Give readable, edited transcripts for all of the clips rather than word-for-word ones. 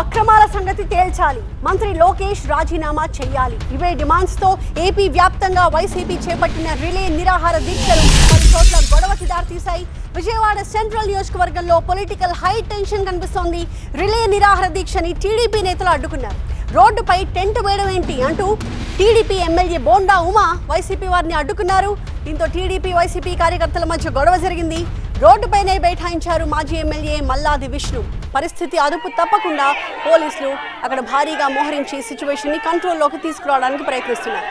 అక్రమాల సంగతి తేల్చాలి, మంత్రి లోకేష్ రాజీనామా చేయాలి. ఇవే డిమాండ్స్ తో ఏపీ వ్యాప్తంగా వైసీపీ చేపట్టిన రిలే నిరాహార దీక్షలు పలు చోట్ల గొడవకి దారితీశాయి. విజయవాడ సెంట్రల్ నియోజకవర్గంలో పొలిటికల్ హై టెన్షన్ కనిపిస్తోంది. రిలే నిరాహార దీక్షని టీడీపీ నేతలు అడ్డుకున్నారు. రోడ్డుపై టెంట్ వేయడం ఏంటి అంటూ TDP MLA bonda Uma YCP వారిని అడ్డుకున్నారు. దీంతో టీడీపీ వైసీపీ కార్యకర్తల మధ్య గొడవ జరిగింది. రోడ్డుపైనే బైఠాయించారు మాజీ ఎమ్మెల్యే మల్లాది విష్ణు. పరిస్థితి అదుపు తప్పకుండా పోలీసులు అక్కడ భారీగా మోహరించి సిచ్యువేషన్ ని కంట్రోల్లోకి తీసుకురావడానికి ప్రయత్నిస్తున్నారు.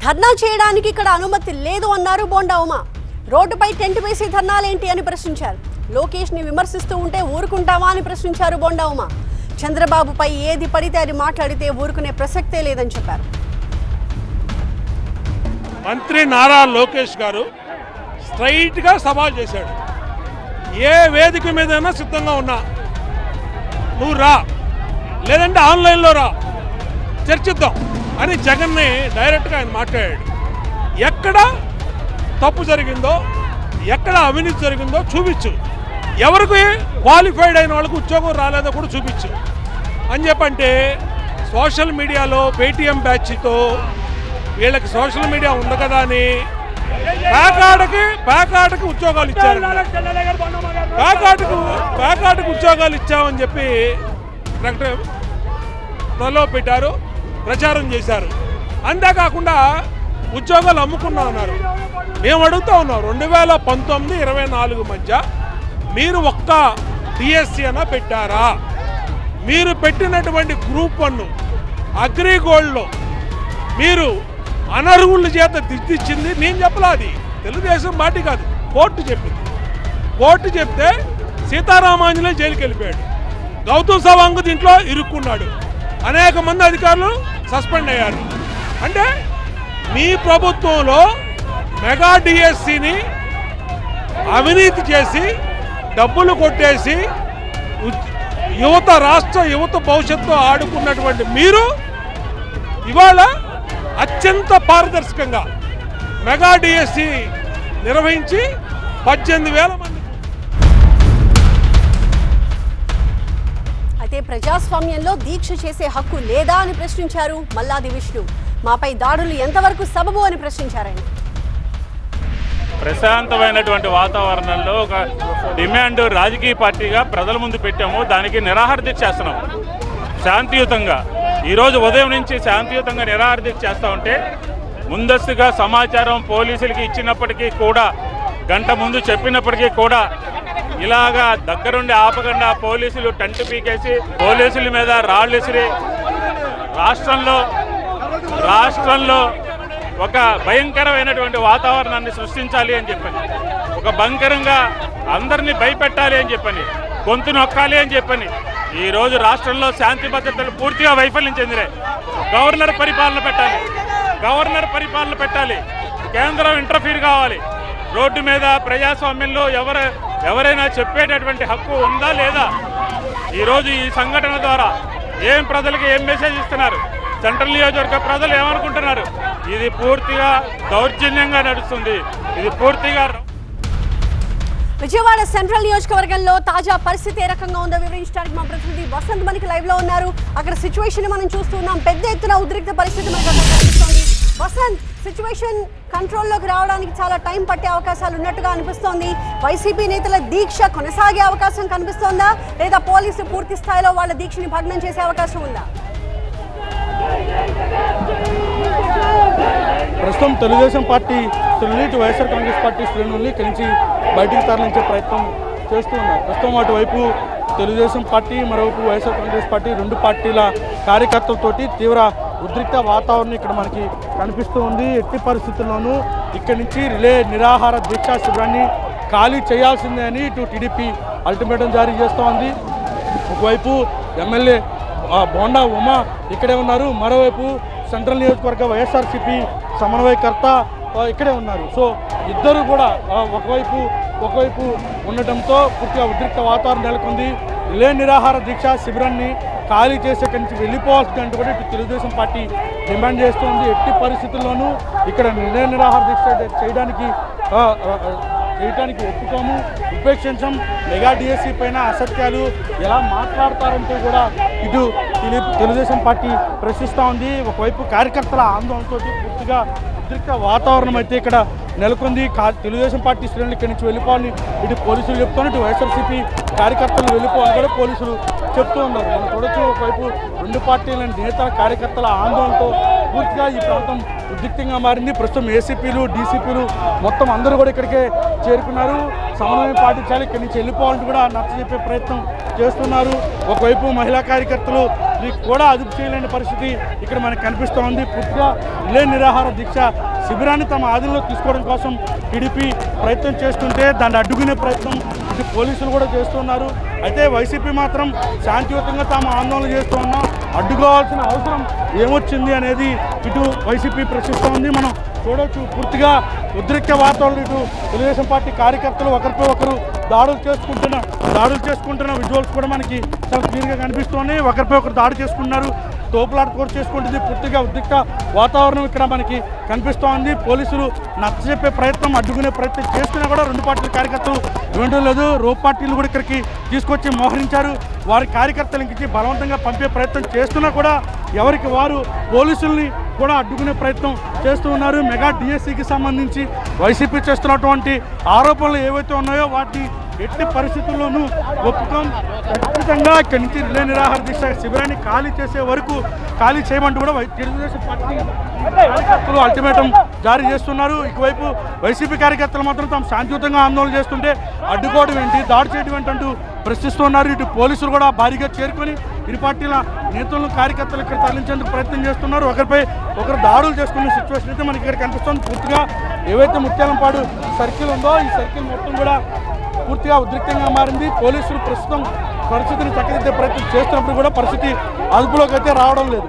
ధర్నా చేయడానికి ఇక్కడ అనుమతి లేదు అన్నారు బోండా ఉమా. రోడ్డుపై టెంట్ వేసి ధర్నాలేంటి అని ప్రశ్నించారు. లోకేష్ ని విమర్శిస్తూ ఉంటే ఊరుకుంటావా అని ప్రశ్నించారు బోండా ఉమా. చంద్రబాబుపై ఏది పడితే అది మాట్లాడితే ఊరుకునే ప్రసక్తే లేదని చెప్పారు. మంత్రి నారా లోకేష్ గారు స్ట్రైట్ గా సవాల్ చేశాడు. ఏ వేదిక మీదైనా సిద్ధంగా ఉన్నా, నువ్వు రా, లేదంటే ఆన్లైన్లో రా, చర్చిద్దాం అని జగన్ని డైరెక్ట్గా ఆయన మాట్లాడాడు. ఎక్కడ తప్పు జరిగిందో, ఎక్కడ అవినీతి జరిగిందో చూపించు, ఎవరికి క్వాలిఫైడ్ అయిన వాళ్ళకు ఉద్యోగం రాలేదో కూడా చూపించు అని చెప్పంటే సోషల్ మీడియాలో పేటీఎం బ్యాచ్తో వీళ్ళకి సోషల్ మీడియా ఉంది కదా అని ప్యాకాటకి ఉద్యోగాలు ఇచ్చారు. ప్యాకాటకు ఉద్యోగాలు ఇచ్చామని చెప్పి ప్రకటనలో పెట్టారు, ప్రచారం చేశారు. అంతేకాకుండా ఉద్యోగాలు అమ్ముకున్నా ఉన్నారు. మేము అడుగుతా ఉన్నాం, 2019-24 మధ్య మీరు ఒక్క డిఎస్సి అన్నా పెట్టారా? మీరు పెట్టినటువంటి గ్రూప్ 1 అగ్రిగోల్డ్లో మీరు అనర్హుల చేత దిద్దిచ్చింది నేను చెప్పలా, అది తెలుగుదేశం పార్టీ కాదు, కోర్టు చెప్పింది. కోర్టు చెప్తే సీతారామాంజనే జైలుకి వెళ్ళిపోయాడు. గౌతమ్ సవాంగ్ దీంట్లో ఇరుక్కున్నాడు. అనేక మంది అధికారులు సస్పెండ్ అయ్యారు. అంటే మీ ప్రభుత్వంలో మెగా డిఎస్సిని అవినీతి చేసి డబ్బులు కొట్టేసి రాష్ట్ర యువత భవిష్యత్తు ఆడుకున్నటువంటి మీరు ఇవాళ అత్యంత పారదర్శకంగా మెగా డిఎస్సి నిర్వహించి 18,000 మంది. అయితే ప్రజాస్వామ్యంలో దీక్ష చేసే హక్కు లేదా అని ప్రశ్నించారు మల్లాది విష్ణు. మాపై దాడులు ఎంతవరకు సబబు అని ప్రశ్నించారు ఆయన. ప్రశాంతమైనటువంటి వాతావరణంలో ఒక డిమాండ్ రాజకీయ పార్టీగా ప్రజల ముందు పెట్టాము. దానికి నిరాహార దీక్ష చేస్తున్నాం శాంతియుతంగా. ఈరోజు ఉదయం నుంచి శాంతియుతంగా నిరాహార దీక్ష చేస్తూ ఉంటే ముందస్తుగా సమాచారం పోలీసులకి ఇచ్చినప్పటికీ కూడా, గంట ముందు చెప్పినప్పటికీ కూడా ఇలాగా దగ్గరుండి ఆపకుండా పోలీసులు టెంట్ పీకేసి పోలీసుల మీద రాళ్ళు విసిరి రాష్ట్రంలో ఒక భయంకరమైనటువంటి వాతావరణాన్ని సృష్టించాలి అని చెప్పని, ఒక భయంకరంగా అందరినీ భయపెట్టాలి అని చెప్పని, గొంతు నొక్కాలి అని చెప్పని ఈరోజు రాష్ట్రంలో శాంతి భద్రతలు పూర్తిగా వైఫల్యం చెందినాయి. గవర్నర్ పరిపాలన పెట్టాలి, కేంద్రం ఇంటర్ఫీర్ కావాలి. రోడ్డు మీద ప్రజాస్వామ్యంలో ఎవరైనా చెప్పేటటువంటి హక్కు ఉందా లేదా? ఈరోజు ఈ సంఘటన ద్వారా ప్రజలకు ఏం మెసేజ్ ఇస్తున్నారు? సెంట్రల్ నియోజకవర్గ ప్రజలు ఏమనుకుంటున్నారు? ఇది పూర్తిగా దౌర్జన్యంగా నడుస్తుంది. ఇది పూర్తిగా. విజయవాడ సెంట్రల్ నియోజకవర్గంలో తాజా పరిస్థితి ఏ రకంగా ఉందో వివరించడానికి మా ప్రతినిధి వసంత్ మనకి లైవ్ లో ఉన్నారు. అక్కడ సిచ్యువేషన్ మనం చూస్తున్నాం, పెద్ద ఎత్తున ఉద్రిక్త పరిస్థితి మనకు అక్కడ కనిపిస్తోంది. వసంత్, సిచ్యువేషన్ కంట్రోల్లోకి రావడానికి చాలా టైం పట్టే అవకాశాలు ఉన్నట్టుగా అనిపిస్తోంది. వైసీపీ నేతల దీక్ష కొనసాగే అవకాశం కనిపిస్తోందా, లేదా పోలీసులు పూర్తి స్థాయిలో వాళ్ళ దీక్షని భగ్నం చేసే అవకాశం ఉందా? ప్రస్తుతం తెలుగుదేశం పార్టీ శ్రేణులు వైఎస్ఆర్ కాంగ్రెస్ పార్టీ శ్రేణుల్ని ఇక్కడి నుంచి బయటికి తరలించే ప్రయత్నం చేస్తూ ఉన్నారు. ప్రస్తుతం అటువైపు తెలుగుదేశం పార్టీ, మరోవైపు వైఎస్ఆర్ కాంగ్రెస్ పార్టీ, రెండు పార్టీల కార్యకర్తలతోటి తీవ్ర ఉద్రిక్త వాతావరణం ఇక్కడ మనకి కనిపిస్తూ ఉంది. ఎట్టి పరిస్థితుల్లోనూ ఇక్కడి నుంచి రిలే నిరాహార దీక్షా శిబిరాన్ని ఖాళీ చేయాల్సిందే అని ఇటు టీడీపీ అల్టిమేటం జారీ చేస్తూ ఉంది. ఒకవైపు ఎమ్మెల్యే బోండా ఉమా ఇక్కడే ఉన్నారు. మరోవైపు సెంట్రల్ నియోజకవర్గ వైఎస్ఆర్సీపీ సమన్వయకర్త ఇక్కడే ఉన్నారు. సో ఇద్దరు కూడా ఒకవైపు ఉండటంతో పూర్తిగా ఉద్రిక్త వాతావరణం నెలకొంది. రిలే నిరాహార దీక్ష శిబిరాన్ని ఖాళీ చేసే నుంచి వెళ్ళిపోవాల్సిందంటూ కూడా ఇటు తెలుగుదేశం పార్టీ డిమాండ్ చేస్తుంది. ఎట్టి పరిస్థితుల్లోనూ ఇక్కడ రిలే నిరాహార దీక్ష చేయడానికి ఒప్పుకోము, ఉపేక్షించం. మెగా డిఎస్సీ పైన అసత్యాలు ఎలా మాట్లాడతారంటూ కూడా ఇటు తెలుగుదేశం పార్టీ ప్రశ్నిస్తూ ఉంది. ఒకవైపు కార్యకర్తల ఆందోళనతో పూర్తిగా ఉద్రిక్త వాతావరణం అయితే ఇక్కడ నెలకొంది. తెలుగుదేశం పార్టీ శ్రేణులు ఇక్కడి నుంచి వెళ్ళిపోవాలని ఇటు పోలీసులు చెప్తున్నారు, ఇటు వైఎస్ఆర్సీపీ కార్యకర్తలు వెళ్ళిపోవాలని కూడా పోలీసులు చెప్తూ ఉన్నారు. మనం చూడొచ్చు, ఒకవైపు రెండు పార్టీల నేతల కార్యకర్తల ఆందోళనతో పూర్తిగా ఈ ప్రాంతం ఉద్రిక్తంగా మారింది. ప్రస్తుతం ఏసీపీలు డీసీపీలు మొత్తం అందరూ కూడా ఇక్కడికే చేరుకున్నారు. సమన్వయం పాటించాలి, ఇక్కడి నుంచి వెళ్ళిపోవాలని కూడా నచ్చజెప్పే ప్రయత్నం చేస్తున్నారు. ఒకవైపు మహిళా కార్యకర్తలు కూడా అదుపు చేయలేని పరిస్థితి ఇక్కడ మనకు కనిపిస్తూ ఉంది. పూర్తిగా రిలే నిరాహార దీక్ష శిబిరాన్ని తమ ఆధీనంలో తీసుకోవడం కోసం టీడీపీ ప్రయత్నం చేస్తుంటే దాన్ని అడ్డుకునే ప్రయత్నం ఇటు పోలీసులు కూడా చేస్తున్నారు. అయితే వైసీపీ మాత్రం శాంతియుతంగా తాము ఆందోళన చేస్తూ ఉన్నాం, అడ్డుకోవాల్సిన అవసరం ఏమొచ్చింది అనేది ఇటు వైసీపీ ప్రశ్నిస్తూ ఉంది. మనం చూడవచ్చు, పూర్తిగా ఉద్రిక్త వాతావరణం. ఇటు తెలుగుదేశం పార్టీ కార్యకర్తలు ఒకరిపై ఒకరు దాడులు చేసుకుంటున్న విజువల్స్ కూడా మనకి చాలా క్లియర్గా కనిపిస్తున్నాయి. ఒకరిపై ఒకరు దాడి చేసుకుంటున్నారు, తోపులాట కూడా చేసుకుంటుంది. పూర్తిగా ఉద్రిక్త వాతావరణం ఇక్కడ మనకి కనిపిస్తూ ఉంది. పోలీసులు నచ్చజెప్పే ప్రయత్నం, అడ్డుకునే ప్రయత్నం చేస్తున్నా కూడా రెండు పార్టీల కార్యకర్తలు వినడం లేదు. రోప్ పార్టీలు కూడా ఇక్కడికి తీసుకొచ్చి మోహరించారు. వారి కార్యకర్తలకి బలవంతంగా పంపే ప్రయత్నం చేస్తున్నా కూడా ఎవరికి వారు పోలీసుల్ని కూడా అడ్డుకునే ప్రయత్నం చేస్తూ ఉన్నారు. మెగా డిఎస్సీకి సంబంధించి వైసీపీ చేస్తున్నటువంటి ఆరోపణలు ఏవైతే ఉన్నాయో వాటిని ఎట్టి పరిస్థితుల్లోనూ ఒప్పుకోం. ఖచ్చితంగా ఇక్కడి నుంచి రిలే నిరాహార దీక్ష శిబిరాన్ని ఖాళీ చేసే వరకు ఖాళీ చేయమంటూ కూడా తెలుగుదేశం పార్టీ కార్యకర్తలు అల్టిమేటం జారీ చేస్తున్నారు. ఇటువైపు వైసీపీ కార్యకర్తలు మాత్రం తాము శాంతియుతంగా ఆందోళన చేస్తుంటే అడ్డుకోవడం ఏంటి, దాడి చేయడం ఏంటంటూ ప్రశ్నిస్తున్నారు. ఇటు పోలీసులు కూడా భారీగా చేరుకొని ఇరు పార్టీల నేతలను కార్యకర్తలు ఇక్కడ తరలించేందుకు ప్రయత్నం చేస్తున్నారు. ఒకరిపై ఒకరు దాడులు చేసుకునే సిచ్యువేషన్ అయితే మనకి ఇక్కడ కనిపిస్తుంది. పూర్తిగా ఏవైతే ముత్యాలంపాడు సర్కిల్ ఉందో ఈ సర్కిల్ మొత్తం కూడా పూర్తిగా ఉద్రిక్తంగా మారింది. పోలీసులు ప్రస్తుతం పరిస్థితిని చక్కదిద్దే ప్రయత్నం చేస్తున్నప్పుడు కూడా పరిస్థితి అదుపులోకి అయితే రావడం లేదు.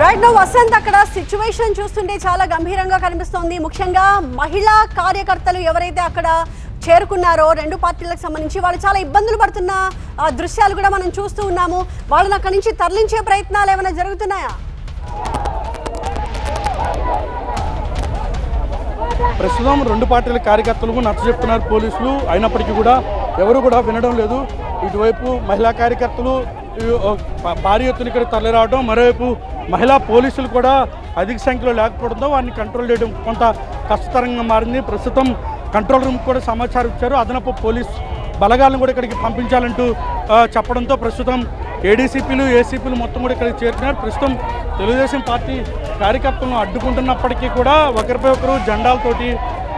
రైట్ నౌ వసంత్, అక్కడ సిచ్యువేషన్ చూస్తుంటే చాలా గంభీరంగా కనిపిస్తోంది. ముఖ్యంగా మహిళా కార్యకర్తలు ఎవరైతే అక్కడ చేరుకున్నారో రెండు పార్టీలకు సంబంధించి వాళ్ళు చాలా ఇబ్బందులు పడుతున్న దృశ్యాలు కూడా మనం చూస్తూ ఉన్నాము. వాళ్ళని అక్కడి నుంచి తరలించే ప్రయత్నాలు ఏమైనా జరుగుతున్నాయా? ప్రస్తుతం రెండు పార్టీల కార్యకర్తలకు నచ్చజెప్తున్నారు పోలీసులు. అయినప్పటికీ కూడా ఎవరు కూడా వినడం లేదు. ఇటువైపు మహిళా కార్యకర్తలు భారీ ఎత్తున ఇక్కడ తరలిరావడం, మరోవైపు మహిళా పోలీసులు కూడా అధిక సంఖ్యలో లేకపోవడంతో వారిని కంట్రోల్ చేయడం కొంత కష్టతరంగా మారింది. ప్రస్తుతం కంట్రోల్ రూమ్ కూడా సమాచారం ఇచ్చారు. అదనపు పోలీస్ బలగాలను కూడా ఇక్కడికి పంపించాలంటూ చెప్పడంతో ప్రస్తుతం ఏడీసీపీలు ఏసీపీలు మొత్తం కూడా ఇక్కడికి చేరుతున్నారు. ప్రస్తుతం తెలుగుదేశం పార్టీ కార్యకర్తలను అడ్డుకుంటున్నప్పటికీ కూడా ఒకరిపై ఒకరు జెండాలతోటి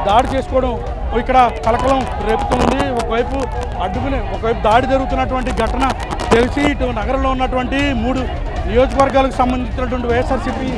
దాడి చేసుకోవడం ఇక్కడ కలకలం రేపుతుంది. ఒకవైపు దాడి జరుగుతున్నటువంటి ఘటన తెలిసి ఇటు నగరంలో ఉన్నటువంటి 3 నియోజకవర్గాలకు సంబంధించినటువంటి వైఎస్ఆర్సీపీ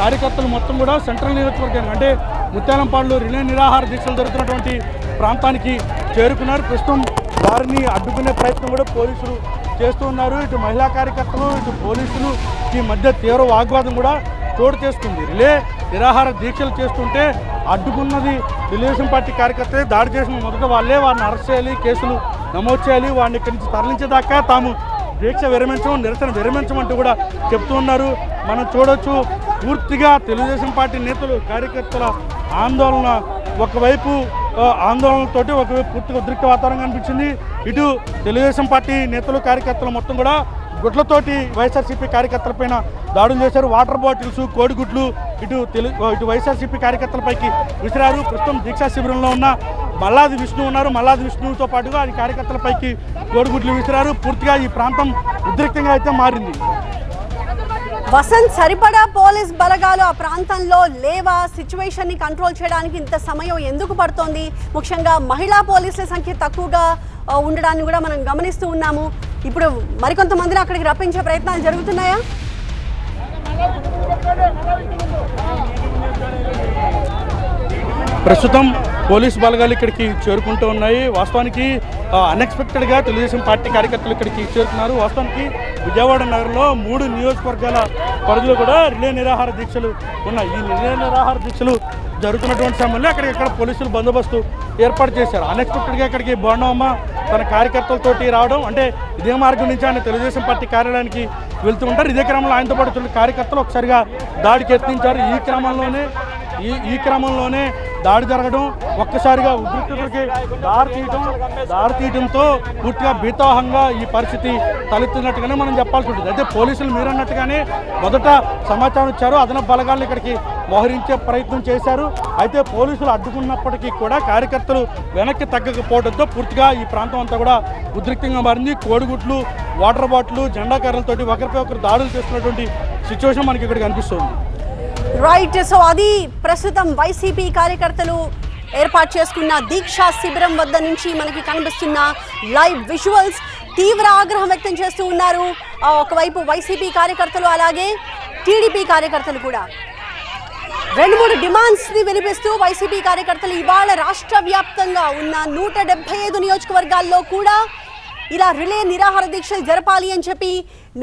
కార్యకర్తలు మొత్తం కూడా సెంట్రల్ నియోజకవర్గానికి అంటే ముత్యాలంపాడులో రిలే నిరాహార దీక్షలు జరుగుతున్నటువంటి ప్రాంతానికి చేరుకున్నారు. ప్రస్తుతం వారిని అడ్డుకునే ప్రయత్నం కూడా పోలీసులు చేస్తూ ఉన్నారు. ఇటు మహిళా కార్యకర్తలు ఇటు పోలీసులు ఈ మధ్య తీవ్ర వాగ్వాదం కూడా చోటు చేసుకుంది. రిలే నిరాహార దీక్షలు చేస్తుంటే అడ్డుకున్నది తెలుగుదేశం పార్టీ కార్యకర్తలే. దాడి చేసిన మొదట వారిని అరెస్ట్ చేయాలి, కేసులు నమోదు చేయాలి, వారిని ఇక్కడి నుంచి తరలించేదాకా తాము దీక్ష నిరసన విరమించమంటూ కూడా చెప్తూ ఉన్నారు. మనం చూడొచ్చు, పూర్తిగా తెలుగుదేశం పార్టీ నేతలు కార్యకర్తల ఆందోళన ఒకవైపు ఆందోళనతోటి ఒకవైపు పూర్తిగా ఉద్రిక్త వాతావరణం కనిపించింది. ఇటు తెలుగుదేశం పార్టీ నేతలు కార్యకర్తలు మొత్తం కూడా గుడ్లతోటి వైఎస్ఆర్సీపీ కార్యకర్తలపైన దాడులు చేశారు. వాటర్ బాటిల్స్, కోడిగుడ్లు ఇటు వైఎస్ఆర్సీపీ కార్యకర్తలపైకి విసిరారు. ప్రస్తుతం దీక్షా శిబిరంలో ఉన్న మల్లాది విష్ణు ఉన్నారు. మల్లాది విష్ణువుతో పాటుగా ఈ కార్యకర్తలపైకి కోడిగుడ్లు విసిరారు. పూర్తిగా ఈ ప్రాంతం ఉద్రిక్తంగా అయితే మారింది. వసంత్, సరిపడా పోలీస్ బలగాలు ఆ ప్రాంతంలో లేవా? సిచ్యువేషన్ ని కంట్రోల్ చేయడానికి ఇంత సమయం ఎందుకు పడుతోంది? ముఖ్యంగా మహిళా పోలీసుల సంఖ్య తక్కువగా ఉండడాన్ని కూడా మనం గమనిస్తూ ఉన్నాము. ఇప్పుడు మరికొంతమందిని అక్కడికి రప్పించే ప్రయత్నాలు జరుగుతున్నాయా? ప్రస్తుతం పోలీసు బలగాలు ఇక్కడికి చేరుకుంటూ ఉన్నాయి. వాస్తవానికి అన్ఎక్స్పెక్టెడ్గా తెలుగుదేశం పార్టీ కార్యకర్తలు ఇక్కడికి చేరుకున్నారు. వాస్తవానికి విజయవాడ నగరంలో 3 నియోజకవర్గాల పరిధిలో కూడా రిలే నిరాహార దీక్షలు ఉన్నాయి. ఈ రిలే నిరాహార దీక్షలు జరుగుతున్నటువంటి సమయంలో అక్కడిక్కడ పోలీసులు బందోబస్తు ఏర్పాటు చేశారు. అన్ఎక్స్పెక్టెడ్గా ఇక్కడికి బోండమ్మ తన కార్యకర్తలతోటి రావడం, అంటే ఇదే మార్గం నుంచి ఆయన తెలుగుదేశం పార్టీ కార్యాలయానికి వెళ్తూ ఉంటారు. ఇదే క్రమంలో ఆయనతో పాటు కార్యకర్తలు ఒకసారిగా దాడికి యత్నించారు. ఈ క్రమంలోనే దాడి జరగడం, ఒక్కసారిగా ఉద్రిక్తతలకి దారి తీయడంతో పూర్తిగా భీతావహంగా ఈ పరిస్థితి తలెత్తినట్టుగానే మనం చెప్పాల్సి ఉంటుంది. అయితే పోలీసులు మీరన్నట్టుగానే మొదట సమాచారం ఇచ్చారు, అదనపు బలగాలను ఇక్కడికి మోహరించే ప్రయత్నం చేశారు. అయితే పోలీసులు అడ్డుకున్నప్పటికీ కూడా కార్యకర్తలు వెనక్కి తగ్గకపోవడంతో పూర్తిగా ఈ ప్రాంతం అంతా కూడా ఉద్రిక్తంగా మారింది. కోడిగుడ్లు, వాటర్ బాటిల్, జెండా కర్రలతోటి ఒకరిపై ఒకరు దాడులు చేస్తున్నటువంటి సిచ్యువేషన్ మనకి ఇక్కడ కనిపిస్తుంది. రైట్. సో అది ప్రస్తుతం వైసీపీ కార్యకర్తలు ఏర్పాటు చేసుకున్న దీక్షా శిబిరం వద్ద నుంచి మనకి కనిపిస్తున్న లైవ్ విజువల్స్. తీవ్ర ఆగ్రహం వ్యక్తం చేస్తూ ఉన్నారు ఒకవైపు వైసీపీ కార్యకర్తలు, అలాగే టీడీపీ కార్యకర్తలు కూడా. 2-3 డిమాండ్స్ని వినిపిస్తూ వైసీపీ కార్యకర్తలు ఇవాళ రాష్ట్ర వ్యాప్తంగా ఉన్న 175 నియోజకవర్గాల్లో కూడా ఇలా రిలే నిరాహార దీక్షలు జరపాలి అని చెప్పి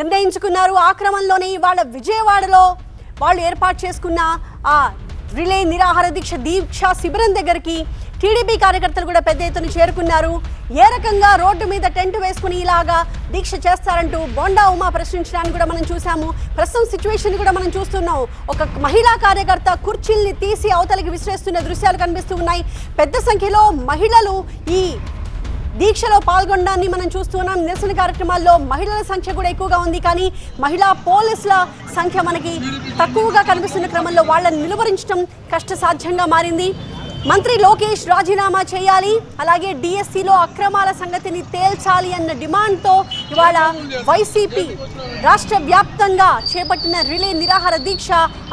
నిర్ణయించుకున్నారు. ఆ క్రమంలోనే ఇవాళ విజయవాడలో వాళ్ళు ఏర్పాటు చేసుకున్న ఆ రిలే నిరాహార దీక్షా శిబిరం దగ్గరికి టీడీపీ కార్యకర్తలు కూడా పెద్ద ఎత్తున చేరుకున్నారు. ఏ రకంగా రోడ్డు మీద టెంట్ వేసుకుని ఇలాగా దీక్ష చేస్తారంటూ బోండా ఉమా ప్రశ్నించడానికి కూడా మనం చూసాము. ప్రస్తుతం సిచ్యువేషన్ కూడా మనం చూస్తున్నాం. ఒక మహిళా కార్యకర్త కుర్చీల్ని తీసి అవతలికి విసిరేస్తున్న దృశ్యాలు కనిపిస్తూ ఉన్నాయి. పెద్ద సంఖ్యలో మహిళలు ఈ దీక్షలో పాల్గొనడాన్ని మనం చూస్తున్నాం. నిరసన కార్యక్రమాల్లో మహిళల సంఖ్య కూడా ఎక్కువగా ఉంది, కానీ మహిళా పోలీసుల సంఖ్య మనకి తక్కువగా కనిపిస్తున్న క్రమంలో వాళ్ళని నిలువరించడం కష్టసాధ్యంగా మారింది. మంత్రి లోకేష్ రాజీనామా చేయాలి, అలాగే డిఎస్సిలో అక్రమాల సంగతిని తేల్చాలి అన్న డిమాండ్తో ఇవాళ వైసీపీ రాష్ట్ర వ్యాప్తంగా చేపట్టిన రిలే నిరాహార దీక్ష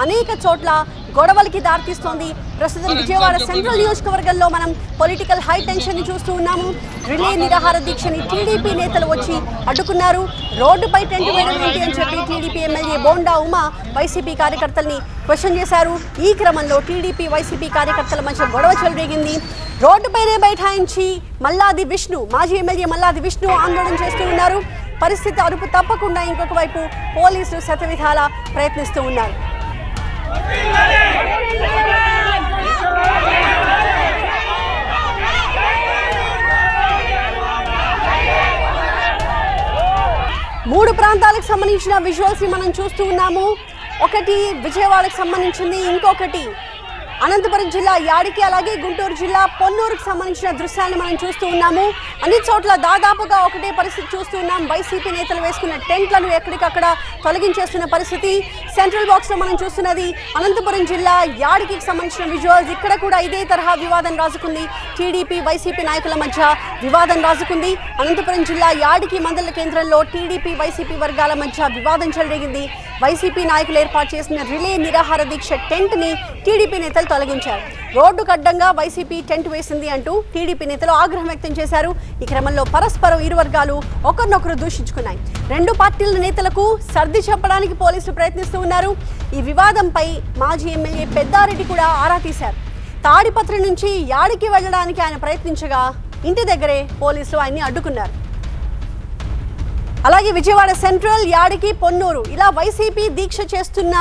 అనేక చోట్ల గొడవలకి దారితీస్తోంది. ప్రస్తుతం విజయవాడ సెంట్రల్ నియోజకవర్గంలో మనం పొలిటికల్ హై టెన్షన్ ని చూస్తూ ఉన్నాము. రిలే నిరాహార దీక్షని టీడీపీ నేతలు వచ్చి అడ్డుకున్నారు. రోడ్డుపై టెంట్ వేయడం ఏంటి అని చెప్పి TDP MLA bonda Uma YCP కార్యకర్తల్ని క్వశ్చన్ చేశారు. ఈ క్రమంలో టీడీపీ వైసీపీ కార్యకర్తల మధ్య గొడవ చెలరేగింది. రోడ్డుపైనే బైఠాయించి మాజీ ఎమ్మెల్యే మల్లాది విష్ణు ఆందోళన చేస్తూ ఉన్నారు. పరిస్థితి అదుపు తప్పకుండా ఇంకొక వైపు పోలీసులు శతవిధాల ప్రయత్నిస్తూ ఉన్నారు. మూడు ప్రాంతాలకు సంబంధించిన విజువల్స్ ని మనం చూస్తూ ఉన్నాము. ఒకటి విజయవాడకు సంబంధించింది, ఇంకొకటి అనంతపురం జిల్లా యాడికి, అలాగే గుంటూరు జిల్లా పొన్నూరుకు సంబంధించిన దృశ్యాలను మనం చూస్తూ ఉన్నాము. అన్ని చోట్ల దాదాపుగా ఒకటే పరిస్థితి చూస్తూ ఉన్నాం. వైసీపీ నేతలు వేసుకున్న టెంట్లను ఎక్కడికక్కడ తొలగించేస్తున్న పరిస్థితి. సెంట్రల్ బాక్స్ లో మనం చూస్తున్నది అనంతపురం జిల్లా యాడికి సంబంధించిన విజువల్స్. ఇక్కడ కూడా ఇదే తరహా వివాదం రాజుకుంది. టీడీపీ వైసీపీ నాయకుల మధ్య వివాదం రాజుకుంది. అనంతపురం జిల్లా యాడికి మండల కేంద్రంలో టీడీపీ వైసీపీ వర్గాల మధ్య వివాదం చెలరేగింది. వైసీపీ నాయకులు ఏర్పాటు చేసిన రిలే నిరాహార దీక్ష టెంట్ ని టీడీపీ నేతలు తొలగించారు. రోడ్డుకు అడ్డంగా వైసీపీ టెంట్ వేసింది అంటూ టీడీపీ నేతలు ఆగ్రహం వ్యక్తం చేశారు. ఈ క్రమంలో పరస్పరం ఇరు వర్గాలు ఒకరినొకరు దూషించుకున్నాయి. రెండు పార్టీల నేతలకు సర్ది చెప్పడానికి పోలీసులు ప్రయత్నిస్తూ ఉన్నారు. ఈ వివాదంపై మాజీ ఎమ్మెల్యే పెద్దారెడ్డి కూడా ఆరా తీశారు. తాడిపత్రి నుంచి యాడికి వెళ్లడానికి ఆయన ప్రయత్నించగా ఇంటి దగ్గరే పోలీసులు ఆయన్ని అడ్డుకున్నారు. అలాగే విజయవాడ సెంట్రల్, యాడికి, పొన్నూరు ఇలా వైసీపీ దీక్ష చేస్తున్న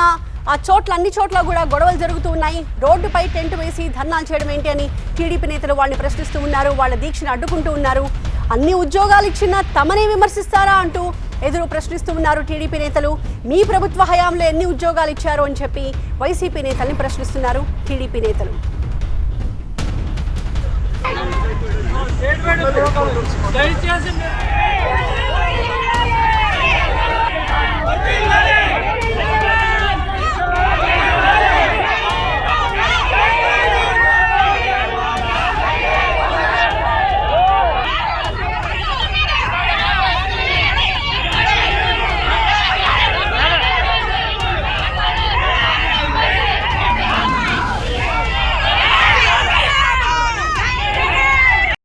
ఆ అన్ని చోట్ల కూడా గొడవలు జరుగుతూ ఉన్నాయి. రోడ్డుపై టెంట్ వేసి ధర్నాలు చేయడం ఏంటి అని టీడీపీ నేతలు వాళ్ళని ప్రశ్నిస్తూ ఉన్నారు. వాళ్ళ దీక్షను అడ్డుకుంటూ ఉన్నారు. అన్ని ఉద్యోగాలు ఇచ్చినా తమనే విమర్శిస్తారా అంటూ ఎదురు ప్రశ్నిస్తూ ఉన్నారు టీడీపీ నేతలు. మీ ప్రభుత్వ హయాంలో ఎన్ని ఉద్యోగాలు ఇచ్చారు అని చెప్పి వైసీపీ నేతల్ని ప్రశ్నిస్తున్నారు టీడీపీ నేతలు. దయచేసి